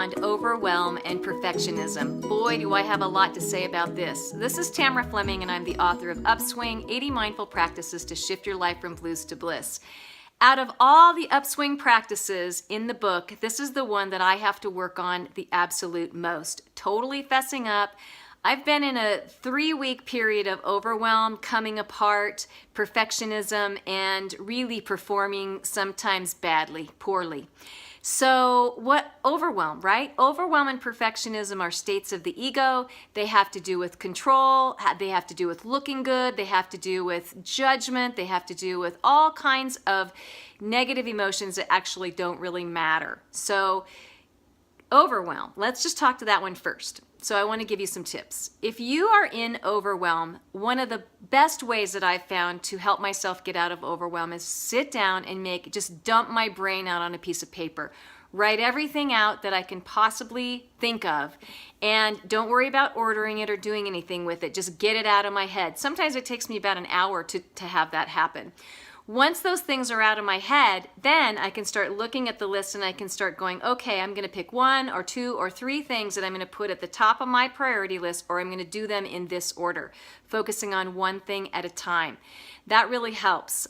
beyond overwhelm and perfectionism. Boy, do I have a lot to say about this. This is Tamara Fleming, and I'm the author of UPSWING, 80 Mindful Practices to Shift Your Life from Blues to Bliss. Out of all the UPSWING practices in the book, this is the one that I have to work on the absolute most. Totally fessing up. I've been in a 3-week period of overwhelm, coming apart, perfectionism, and really performing sometimes badly, poorly. So what overwhelm, right? Overwhelm and perfectionism are states of the ego. They have to do with control. They have to do with looking good. They have to do with judgment. They have to do with all kinds of negative emotions that actually don't really matter. So overwhelm, let's just talk to that one first. So I want to give you some tips. If you are in overwhelm, one of the best ways that I've found to help myself get out of overwhelm is sit down and just dump my brain out on a piece of paper. Write everything out that I can possibly think of, and don't worry about ordering it or doing anything with it. Just get it out of my head. Sometimes it takes me about an hour to have that happen. Once those things are out of my head, then I can start looking at the list and I can start going, okay, I'm going to pick 1 or 2 or 3 things that I'm going to put at the top of my priority list, or I'm going to do them in this order, focusing on one thing at a time. That really helps.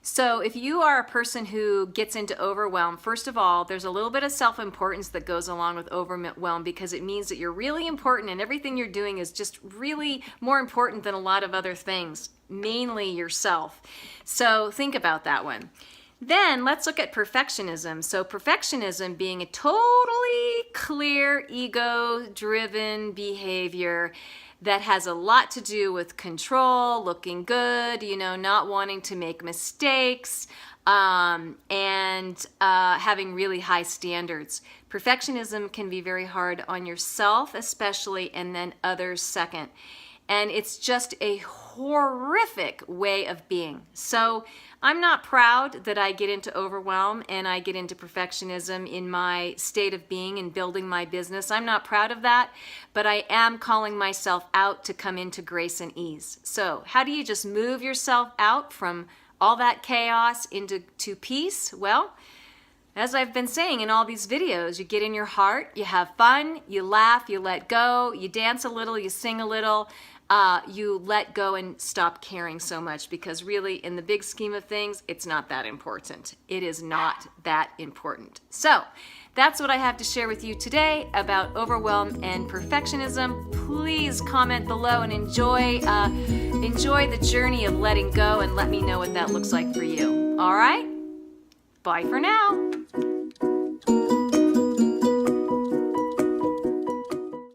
So if you are a person who gets into overwhelm, first of all, there's a little bit of self-importance that goes along with overwhelm, because it means that you're really important and everything you're doing is just really more important than a lot of other things, mainly yourself. So think about that one. Then let's look at perfectionism. So perfectionism being a totally clear, ego-driven behavior that has a lot to do with control, looking good, not wanting to make mistakes, and having really high standards. Perfectionism can be very hard on yourself especially, and then others second. And it's just a horrific way of being. So I'm not proud that I get into overwhelm and I get into perfectionism in my state of being and building my business. I'm not proud of that, but I am calling myself out to come into grace and ease. So how do you just move yourself out from all that chaos into peace? Well, as I've been saying in all these videos, you get in your heart, you have fun, you laugh, you let go, you dance a little, you sing a little, you let go and stop caring so much, because really in the big scheme of things, it's not that important. It is not that important. So that's what I have to share with you today about overwhelm and perfectionism. Please comment below and enjoy the journey of letting go, and let me know what that looks like for you. All right? Bye for now.